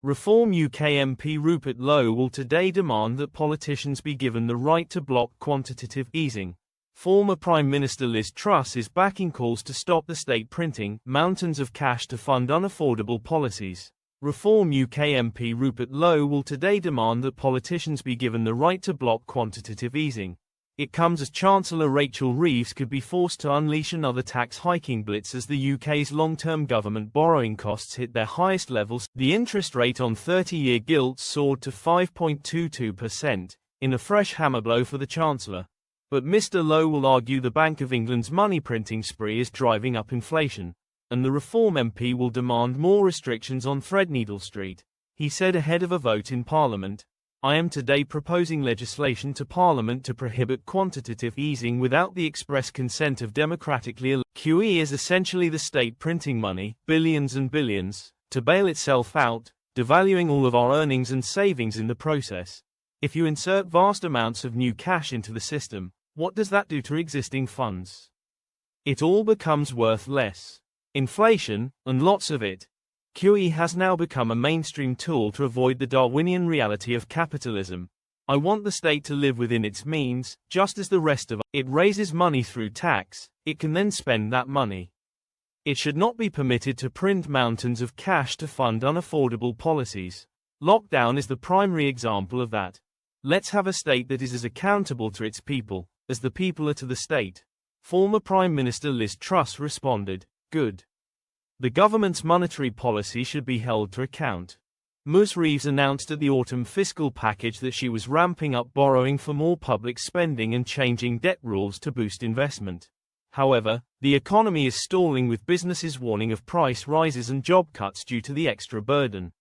Reform UK MP Rupert Lowe will today demand that politicians be given the right to block quantitative easing. Former Prime Minister Liz Truss is backing calls to stop the state printing mountains of cash to fund unaffordable policies. Reform UK MP Rupert Lowe will today demand that politicians be given the right to block quantitative easing. It comes as Chancellor Rachel Reeves could be forced to unleash another tax hiking blitz as the UK's long-term government borrowing costs hit their highest levels. The interest rate on 30-year gilts soared to 5.22%, in a fresh hammer blow for the Chancellor. But Mr. Lowe will argue the Bank of England's money printing spree is driving up inflation, and the Reform MP will demand more restrictions on Threadneedle Street. He said ahead of a vote in Parliament, "I am today proposing legislation to Parliament to prohibit quantitative easing without the express consent of democratically elected." QE is essentially the state printing money, billions and billions, to bail itself out, devaluing all of our earnings and savings in the process. If you insert vast amounts of new cash into the system, what does that do to existing funds? It all becomes worth less. Inflation, and lots of it. QE has now become a mainstream tool to avoid the Darwinian reality of capitalism. I want the state to live within its means, just as the rest of us. It raises money through tax, it can then spend that money. It should not be permitted to print mountains of cash to fund unaffordable policies. Lockdown is the primary example of that. Let's have a state that is as accountable to its people as the people are to the state. Former Prime Minister Liz Truss responded, "Good. The government's monetary policy should be held to account." Ms. Reeves announced at the autumn fiscal package that she was ramping up borrowing for more public spending and changing debt rules to boost investment. However, the economy is stalling with businesses warning of price rises and job cuts due to the extra burden.